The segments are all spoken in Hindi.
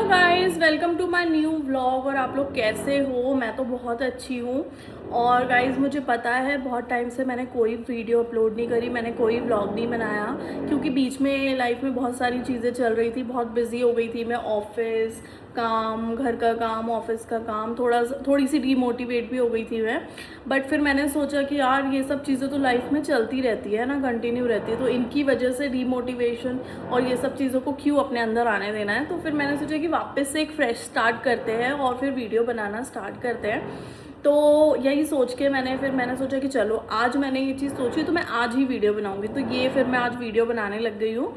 Guys, welcome to my new vlog. और आप लोग कैसे हो? मैं तो बहुत अच्छी हूँ। और गाइज़, मुझे पता है बहुत टाइम से मैंने कोई वीडियो अपलोड नहीं करी, मैंने कोई व्लॉग नहीं बनाया, क्योंकि बीच में लाइफ में बहुत सारी चीज़ें चल रही थी, बहुत बिजी हो गई थी मैं। ऑफिस काम, घर का काम, ऑफिस का काम, थोड़ी सी डीमोटिवेट भी हो गई थी मैं। बट फिर मैंने सोचा कि यार ये सब चीज़ें तो लाइफ में चलती रहती है ना, कंटिन्यू रहती है, तो इनकी वजह से डीमोटिवेशन और ये सब चीज़ों को क्यों अपने अंदर आने देना है। तो फिर मैंने सोचा कि वापस से एक फ्रेश स्टार्ट करते हैं और फिर वीडियो बनाना स्टार्ट करते हैं। तो यही सोच के मैंने सोचा कि चलो आज मैंने ये चीज़ सोची तो मैं आज ही वीडियो बनाऊंगी। तो ये फिर मैं आज वीडियो बनाने लग गई हूँ।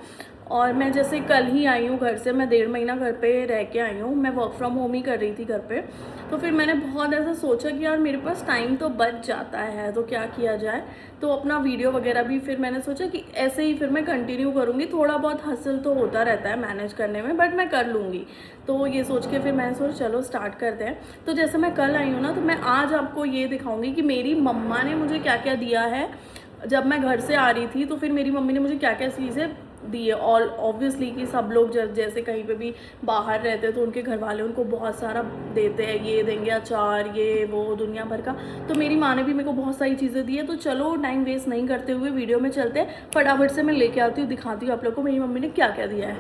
और मैं जैसे कल ही आई हूँ घर से, मैं 1.5 महीना घर पे रह के आई हूँ। मैं वर्क फ्रॉम होम ही कर रही थी घर पे। तो फिर मैंने बहुत ऐसा सोचा कि यार मेरे पास टाइम तो बच जाता है, तो क्या किया जाए। तो अपना वीडियो वगैरह भी फिर मैंने सोचा कि ऐसे ही फिर मैं कंटिन्यू करूँगी। थोड़ा बहुत हसल तो होता रहता है मैनेज करने में, बट मैं कर लूँगी। तो ये सोच के फिर मैंने सोचा चलो स्टार्ट करते हैं। तो जैसे मैं कल आई हूँ ना, तो मैं आज आपको ये दिखाऊंगी कि मेरी मम्मा ने मुझे क्या क्या दिया है। जब मैं घर से आ रही थी तो फिर मेरी मम्मी ने मुझे क्या क्या चीज़ें दी है। और ऑब्वियसली कि सब लोग जैसे कहीं पे भी बाहर रहते हैं तो उनके घर वाले उनको बहुत सारा देते हैं, ये देंगे अचार, ये वो दुनिया भर का। तो मेरी माँ ने भी मेरे को बहुत सारी चीज़ें दी है। तो चलो टाइम वेस्ट नहीं करते हुए वीडियो में चलते हैं, फटाफट से मैं लेके आती हूँ, दिखाती हूँ आप लोग को मेरी मम्मी ने क्या क्या दिया है।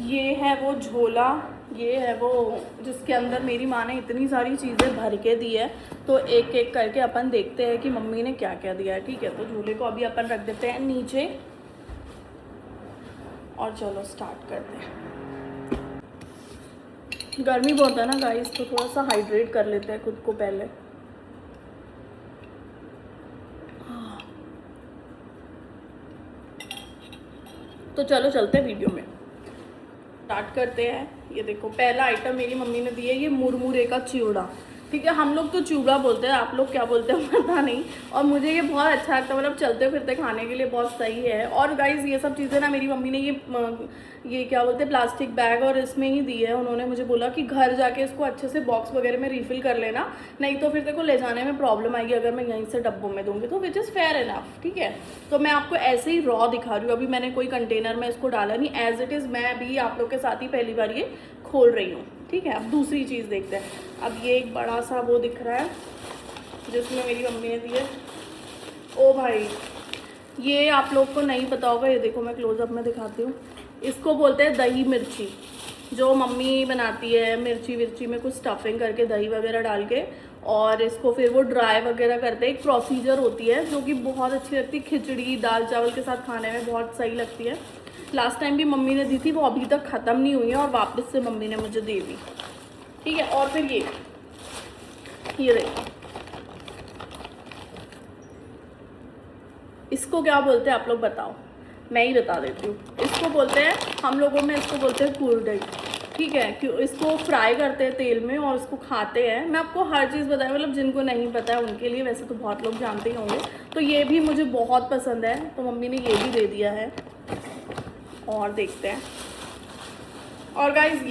ये है वो झोला, ये है वो जिसके अंदर मेरी माँ ने इतनी सारी चीज़ें भर के दी है। तो एक एक करके अपन देखते हैं कि मम्मी ने क्या क्या दिया है। ठीक है, तो झोले को अभी अपन रख देते हैं नीचे और चलो स्टार्ट करते हैं। गर्मी बहुत है ना गाइस, तो थोड़ा सा हाइड्रेट कर लेते हैं खुद को पहले। तो चलो चलते हैं वीडियो में, स्टार्ट करते हैं। ये देखो, पहला आइटम मेरी मम्मी ने दिया है, ये मुरमुरे का चिवड़ा। ठीक है, हम लोग तो चिवड़ा बोलते हैं, आप लोग क्या बोलते हैं पता नहीं। और मुझे ये बहुत अच्छा लगता है, मतलब चलते फिरते खाने के लिए बहुत सही है। और गाइस ये सब चीज़ें ना मेरी मम्मी ने ये क्या बोलते हैं प्लास्टिक बैग और इसमें ही दी है। उन्होंने मुझे बोला कि घर जाके इसको अच्छे से बॉक्स वगैरह में रिफ़िल कर लेना, नहीं तो फिर तेरे को ले जाने में प्रॉब्लम आएगी अगर मैं यहीं से डब्बों में दूंगी। तो विच इज़ फेयर इनफ। ठीक है, तो मैं आपको ऐसे ही रॉ दिखा रही हूँ, अभी मैंने कोई कंटेनर में इसको डाला नहीं, एज इट इज़ मैं भी आप लोग के साथ ही पहली बार ये खोल रही हूँ। ठीक है, अब दूसरी चीज़ देखते हैं। अब ये एक बड़ा सा वो दिख रहा है जिसमें मेरी मम्मी ने दिए। ओ भाई, ये आप लोग को नहीं पता होगा, ये देखो मैं क्लोजअप में दिखाती हूँ। इसको बोलते हैं दही मिर्ची, जो मम्मी बनाती है मिर्ची विर्ची में कुछ स्टफिंग करके दही वगैरह डाल के, और इसको फिर वो ड्राई वगैरह करते हैं। एक प्रोसीजर होती है जो कि बहुत अच्छी लगती है, खिचड़ी दाल चावल के साथ खाने में बहुत सही लगती है। लास्ट टाइम भी मम्मी ने दी थी, वो अभी तक ख़त्म नहीं हुई है और वापस से मम्मी ने मुझे दे दी। ठीक है, और फिर ये देखो, इसको क्या बोलते हैं आप लोग बताओ, मैं ही बता देती हूँ। इसको बोलते हैं, हम लोगों में इसको बोलते हैं कुरडई। ठीक है, क्यों इसको फ्राई करते हैं तेल में और इसको खाते हैं। मैं आपको हर चीज़ बताया, मतलब जिनको नहीं पता है उनके लिए, वैसे तो बहुत लोग जानते ही होंगे। तो ये भी मुझे बहुत पसंद है, तो मम्मी ने ये भी दे दिया है। और देखते हैं। और गाइज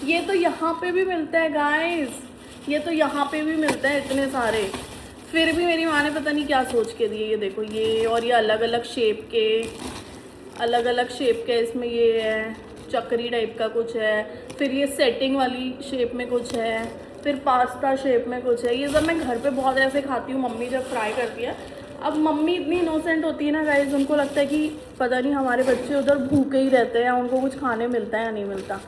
ये तो यहाँ पे भी मिलता है गाइज, ये तो यहाँ पे भी मिलता है इतने सारे। फिर भी मेरी माँ ने पता नहीं क्या सोच के दिए। ये देखो, ये और ये अलग अलग शेप के इसमें ये है, चक्री टाइप का कुछ है, फिर ये सेटिंग वाली शेप में कुछ है, फिर पास्ता शेप में कुछ है। ये सब मैं घर पे बहुत ऐसे खाती हूँ, मम्मी जब फ्राई करती है। अब मम्मी इतनी इनोसेंट होती है ना गाइज, उनको लगता है कि पता नहीं हमारे बच्चे उधर भूखे ही रहते हैं, उनको कुछ खाने मिलता है या नहीं मिलता।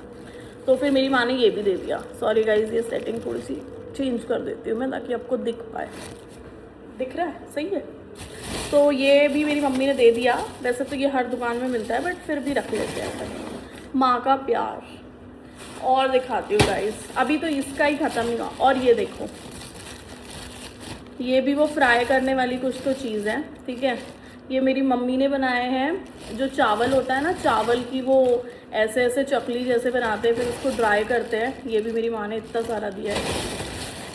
तो फिर मेरी माँ ने ये भी दे दिया। सॉरी गाइज, ये सेटिंग थोड़ी सी चेंज कर देती हूँ मैं ताकि आपको दिख पाए। दिख रहा है? सही है। तो ये भी मेरी मम्मी ने दे दिया। वैसे तो ये हर दुकान में मिलता है, बट फिर भी रख लेते हैं माँ का प्यार। और दिखाती हूँ गाइज, अभी तो इसका ही ख़त्म नहीं हुआ। और ये देखो, ये भी वो फ्राई करने वाली कुछ तो चीज़ है। ठीक है, ये मेरी मम्मी ने बनाए हैं। जो चावल होता है ना, चावल की वो ऐसे ऐसे चकली जैसे बनाते हैं, फिर उसको ड्राई करते हैं। ये भी मेरी माँ ने इतना सारा दिया है,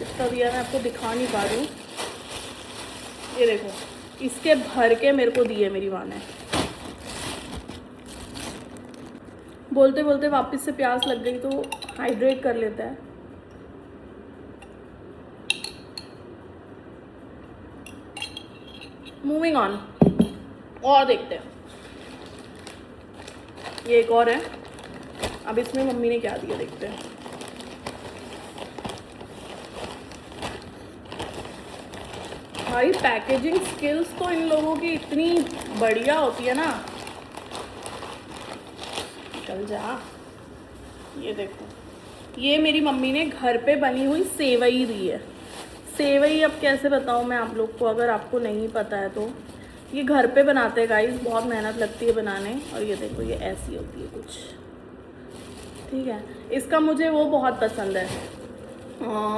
इतना दिया मैं आपको दिखा नहीं पा रही हूँ। ये देखो, इसके भर के मेरे को दिए मेरी माँ ने। बोलते बोलते वापस से प्यास लग गई, तो हाइड्रेट कर लेता है। मूविंग ऑन, और देखते हैं। ये एक और है, अब इसमें मम्मी ने क्या दिया देखते हैं। भाई पैकेजिंग स्किल्स तो इन लोगों की इतनी बढ़िया होती है ना। चल जा। ये देखो, ये मेरी मम्मी ने घर पे बनी हुई सेवई दी है। सेवई अब कैसे बताऊँ मैं आप लोग को, अगर आपको नहीं पता है तो। ये घर पे बनाते हैं गाइस, बहुत मेहनत लगती है बनाने। और ये देखो, ये ऐसी होती है कुछ, ठीक है। इसका मुझे वो बहुत पसंद है,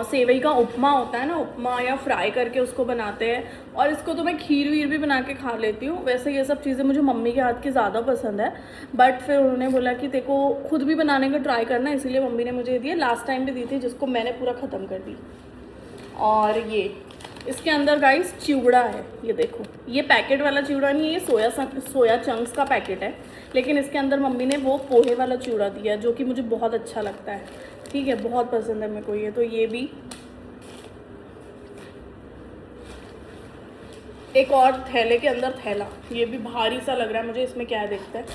सेवई का उपमा होता है ना, उपमा या फ्राई करके उसको बनाते हैं। और इसको तो मैं खीर वीर भी बना के खा लेती हूँ। वैसे ये सब चीज़ें मुझे मम्मी के हाथ की ज़्यादा पसंद है, बट फिर उन्होंने बोला कि देखो खुद भी बनाने का ट्राई करना, इसीलिए मम्मी ने मुझे दिया। लास्ट टाइम भी दी थी, जिसको मैंने पूरा ख़त्म कर दी। और ये इसके अंदर गाइस चिवड़ा है। ये देखो, ये पैकेट वाला चिवड़ा नहीं है, ये सोया चंक्स का पैकेट है। लेकिन इसके अंदर मम्मी ने वो पोहे वाला चिवड़ा दिया, जो कि मुझे बहुत अच्छा लगता है, ठीक है, बहुत पसंद है मेरे को ये। तो ये भी एक और थैले के अंदर थैला, ये भी भारी सा लग रहा है मुझे। इसमें क्या है देखते हैं।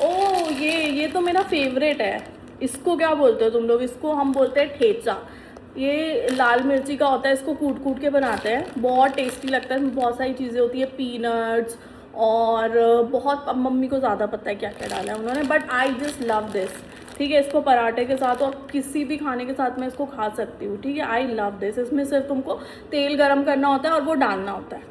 ओ ये तो मेरा फेवरेट है। इसको क्या बोलते हो तुम लोग? इसको हम बोलते हैं ठेचा। ये लाल मिर्ची का होता है, इसको कूट कूट के बनाते हैं, बहुत टेस्टी लगता है। इसमें बहुत सारी चीज़ें होती है, पीनट्स और बहुत, अब मम्मी को ज़्यादा पता है क्या क्या डाला है उन्होंने, but I just love this, ठीक है। इसको पराठे के साथ और किसी भी खाने के साथ मैं इसको खा सकती हूँ, ठीक है। I love this. इसमें सिर्फ तुमको तेल गरम करना होता है और वो डालना होता है।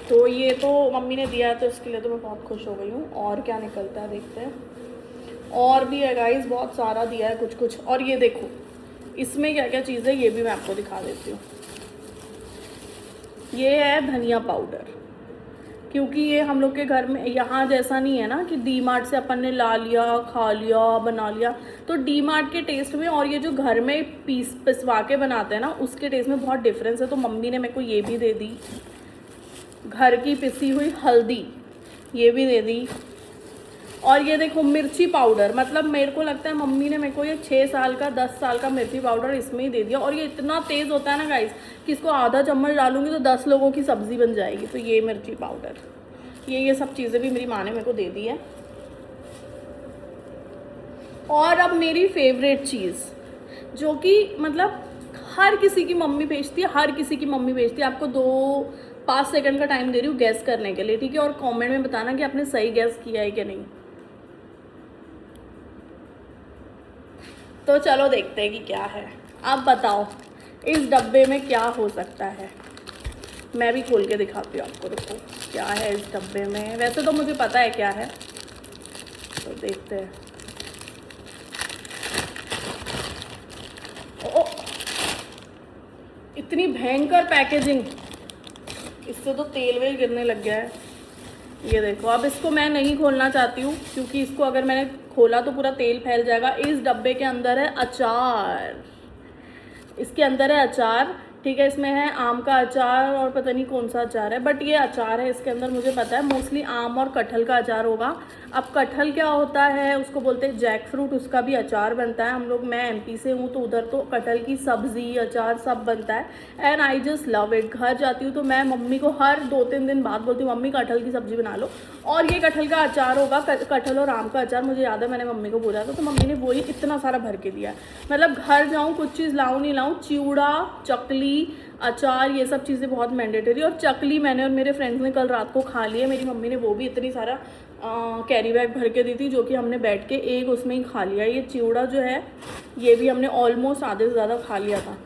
तो ये तो मम्मी ने दिया है, तो इसके लिए तो मैं बहुत खुश हो गई हूँ। और क्या निकलता है देखते हैं। और भी है गाइस, बहुत सारा दिया है कुछ कुछ। और ये देखो, इसमें क्या क्या चीज़ है ये भी मैं आपको दिखा देती हूँ। ये है धनिया पाउडर, क्योंकि ये हम लोग के घर में यहाँ जैसा नहीं है ना कि डी मार्ट से अपन ने ला लिया, खा लिया, बना लिया। तो डी मार्ट के टेस्ट में और ये जो घर में पिसवा के बनाते हैं ना, उसके टेस्ट में बहुत डिफरेंस है। तो मम्मी ने मेरे को ये भी दे दी, घर की पिसी हुई हल्दी ये भी दे दी। और ये देखो मिर्ची पाउडर, मतलब मेरे को लगता है मम्मी ने मेरे को ये 6 साल का 10 साल का मिर्ची पाउडर इसमें ही दे दिया। और ये इतना तेज़ होता है ना गाइस कि इसको आधा चम्मच डालूंगी तो 10 लोगों की सब्ज़ी बन जाएगी। तो ये मिर्ची पाउडर, ये सब चीज़ें भी मेरी माँ ने मेरे को दे दी है। और अब मेरी फेवरेट चीज़, जो कि मतलब हर किसी की मम्मी भेजती है, हर किसी की मम्मी भेजती है। आपको 5 सेकंड का टाइम दे रही हूँ गैस करने के लिए, ठीक है। और कमेंट में बताना कि आपने सही गैस किया है कि नहीं। तो चलो देखते हैं कि क्या है। आप बताओ इस डब्बे में क्या हो सकता है। मैं भी खोल के दिखाती हूँ आपको। देखो क्या है इस डब्बे में। वैसे तो मुझे पता है क्या है, तो देखते हैं। ओ, इतनी भयंकर पैकेजिंग, इससे तो तेल वेल गिरने लग गया है। ये देखो, अब इसको मैं नहीं खोलना चाहती हूँ, क्योंकि इसको अगर मैंने खोला तो पूरा तेल फैल जाएगा। इस डब्बे के अंदर है अचार, इसके अंदर है अचार, ठीक है। इसमें है आम का अचार और पता नहीं कौन सा अचार है, बट ये अचार है इसके अंदर। मुझे पता है मोस्टली आम और कटहल का अचार होगा। अब कटहल क्या होता है, उसको बोलते हैं जैक फ्रूट, उसका भी अचार बनता है। हम लोग, मैं एमपी से हूँ तो उधर तो कटहल की सब्ज़ी अचार सब बनता है। And I just love it. घर जाती हूँ तो मैं मम्मी को हर 2-3 दिन बाद बोलती हूँ मम्मी कटहल की सब्ज़ी बना लो। और ये कटहल का अचार होगा, कटहल और आम का अचार। मुझे याद है मैंने मम्मी को बोला था, तो मम्मी ने वही इतना सारा भर के दिया है। मतलब घर जाऊँ कुछ चीज़ लाऊँ नहीं लाऊँ, चिवड़ा, चकली, अचार, ये सब चीज़ें बहुत मैंडेटरी। और चकली मैंने और मेरे फ्रेंड्स ने कल रात को खा ली है। मेरी मम्मी ने वो भी इतनी सारा कैरी बैग भर के दी थी, जो कि हमने बैठ के एक उसमें ही खा लिया। ये चिवड़ा जो है ये भी हमने ऑलमोस्ट आधे से ज़्यादा खा लिया था।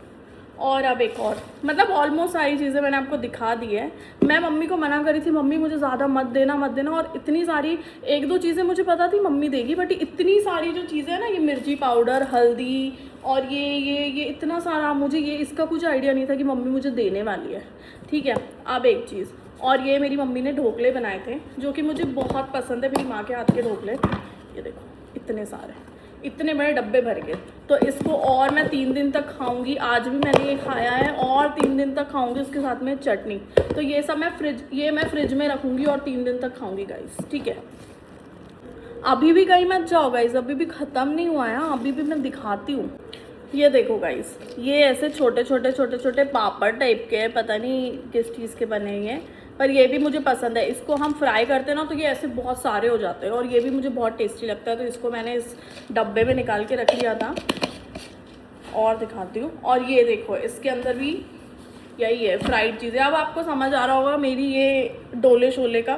और अब एक और, मतलब ऑलमोस्ट सारी चीज़ें मैंने आपको दिखा दी है। मैं मम्मी को मना करी थी, मम्मी मुझे ज़्यादा मत देना मत देना। और इतनी सारी, 1-2 चीज़ें मुझे पता थी मम्मी देगी, बट इतनी सारी जो चीज़ें हैं ना, ये मिर्ची पाउडर, हल्दी और ये इतना सारा, मुझे ये इसका कुछ आइडिया नहीं था कि मम्मी मुझे देने वाली है, ठीक है। अब एक चीज़ और, ये मेरी मम्मी ने ढोकले बनाए थे, जो कि मुझे बहुत पसंद है, मेरी माँ के हाथ के ढोकले। ये देखो इतने सारे, इतने बड़े डब्बे भर के। तो इसको और मैं 3 दिन तक खाऊंगी। आज भी मैंने ये खाया है और 3 दिन तक खाऊंगी, उसके साथ में चटनी। तो ये सब मैं फ्रिज में रखूंगी और 3 दिन तक खाऊंगी गाइस, ठीक है। अभी भी कहीं मत जाओ गाइस, अभी भी ख़त्म नहीं हुआ है, अभी भी मैं दिखाती हूँ। ये देखो गाइस, ये ऐसे छोटे छोटे पापड़ टाइप के हैं, पता नहीं किस चीज़ के बने हैं। पर ये भी मुझे पसंद है। इसको हम फ्राई करते हैं ना तो ये ऐसे बहुत सारे हो जाते हैं और ये भी मुझे बहुत टेस्टी लगता है, तो इसको मैंने इस डब्बे में निकाल के रख लिया था। और दिखाती हूँ, और ये देखो इसके अंदर भी यही है, फ्राइड चीज़ें। अब आपको समझ आ रहा होगा मेरी ये डोले शोले का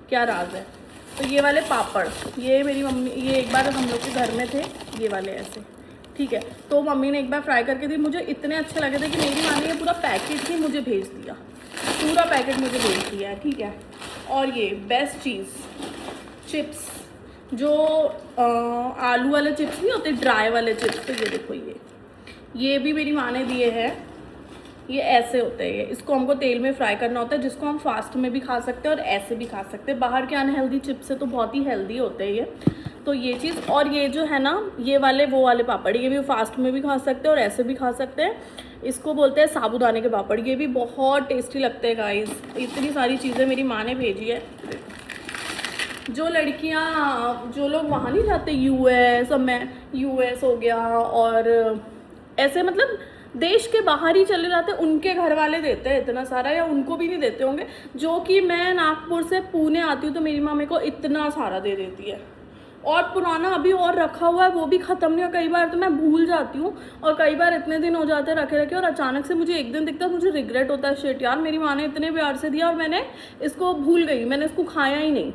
क्या राज है। तो ये वाले पापड़, ये मेरी मम्मी, ये एक बार हम लोग के घर में थे ये वाले ऐसे, ठीक है, तो मम्मी ने एक बार फ्राई करके दी, मुझे इतने अच्छे लगे थे कि मेरी माँ ने ये पूरा पैकेट ही मुझे भेज दिया, पूरा पैकेट मुझे भेज दिया है, ठीक है। और ये बेस्ट चीज़ चिप्स, जो आलू वाले चिप्स नहीं होते, ड्राई वाले चिप्स, तो ये देखो ये भी मेरी माँ ने दिए हैं। ये ऐसे होते हैं, इसको हमको तेल में फ्राई करना होता है, जिसको हम फास्ट में भी खा सकते हैं और ऐसे भी खा सकते हैं। बाहर के अनहेल्दी चिप्स से तो बहुत ही हेल्दी होते हैं ये, तो ये चीज़। और ये जो है ना, ये वाले वो वाले पापड़, ये भी फास्ट में भी खा सकते हैं और ऐसे भी खा सकते हैं। इसको बोलते हैं साबूदाने के पापड़, ये भी बहुत टेस्टी लगते हैं गाइस। इतनी सारी चीज़ें मेरी माँ ने भेजी है। जो लड़कियाँ, जो लोग वहाँ नहीं जाते, यूएस, अब मैं यूएस हो गया और ऐसे मतलब देश के बाहर ही चले जाते, उनके घर वाले देते हैं इतना सारा, या उनको भी नहीं देते होंगे। जो कि मैं नागपुर से पुणे आती हूँ तो मेरी माँ मेरे को इतना सारा दे देती है, और पुराना अभी और रखा हुआ है, वो भी ख़त्म नहीं हुआ। कई बार तो मैं भूल जाती हूँ, और कई बार इतने दिन हो जाते हैं रखे रखे, और अचानक से मुझे एक दिन दिखता है, मुझे रिग्रेट होता है, शिट यार मेरी माँ ने इतने प्यार से दिया और मैंने इसको भूल गई, मैंने इसको खाया ही नहीं।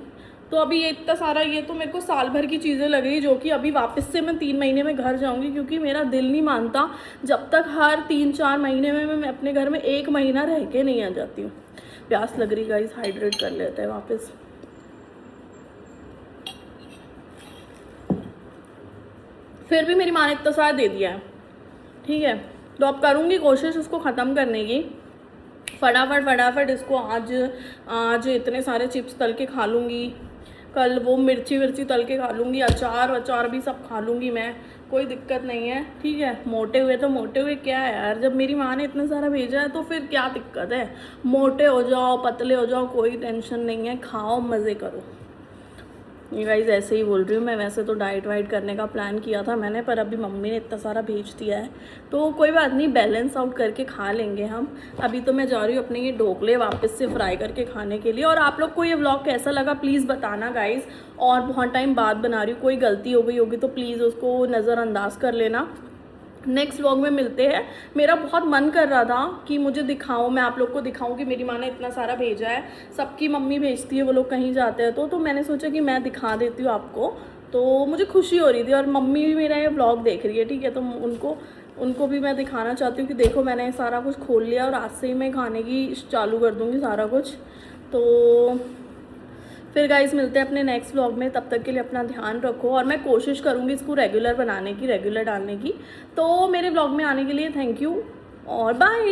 तो अभी ये इतना सारा, ये तो मेरे को साल भर की चीज़ें लग रही, जो कि अभी वापस से मैं 3 महीने में घर जाऊंगी, क्योंकि मेरा दिल नहीं मानता जब तक हर 3-4 महीने में मैं अपने घर में 1 महीना रह के नहीं आ जाती हूँ। प्यास लग रही गाइस, हाइड्रेट कर लेते हैं वापस। फिर भी मेरी माँ ने इतना सारा दे दिया है, ठीक है, तो अब करूँगी कोशिश उसको ख़त्म करने की। फटाफट इसको आज इतने सारे चिप्स तल के खा लूँगी, कल वो मिर्ची तल के खा लूँगी, अचार भी सब खा लूँगी मैं, कोई दिक्कत नहीं है, ठीक है। मोटे हुए क्या है यार, जब मेरी माँ ने इतना सारा भेजा है तो फिर क्या दिक्कत है। मोटे हो जाओ, पतले हो जाओ, कोई टेंशन नहीं है, खाओ, मज़े करो। ये गाइस ऐसे ही बोल रही हूँ मैं, वैसे तो डाइट वाइट करने का प्लान किया था मैंने, पर अभी मम्मी ने इतना सारा भेज दिया है तो कोई बात नहीं, बैलेंस आउट करके खा लेंगे हम। अभी तो मैं जा रही हूँ अपने ये ढोकले वापस से फ्राई करके खाने के लिए। और आप लोग को ये व्लॉग कैसा लगा प्लीज़ बताना गाइस, और बहुत टाइम बाद बना रही हूँ, कोई गलती हो गई होगी तो प्लीज़ उसको नज़रअंदाज कर लेना। नेक्स्ट व्लॉग में मिलते हैं। मेरा बहुत मन कर रहा था कि मुझे दिखाऊं, मैं आप लोग को दिखाऊं कि मेरी माँ ने इतना सारा भेजा है। सबकी मम्मी भेजती है, वो लोग कहीं जाते हैं तो मैंने सोचा कि मैं दिखा देती हूँ आपको, तो मुझे खुशी हो रही थी। और मम्मी भी मेरा ये व्लॉग देख रही है, ठीक है, तो उनको भी मैं दिखाना चाहती हूँ कि देखो मैंने सारा कुछ खोल लिया और आज से ही मैं खाने की चालू कर दूँगी सारा कुछ। तो फिर गाइस मिलते हैं अपने नेक्स्ट व्लॉग में, तब तक के लिए अपना ध्यान रखो, और मैं कोशिश करूँगी इसको रेगुलर बनाने की, रेगुलर डालने की। तो मेरे व्लॉग में आने के लिए थैंक यू और बाय।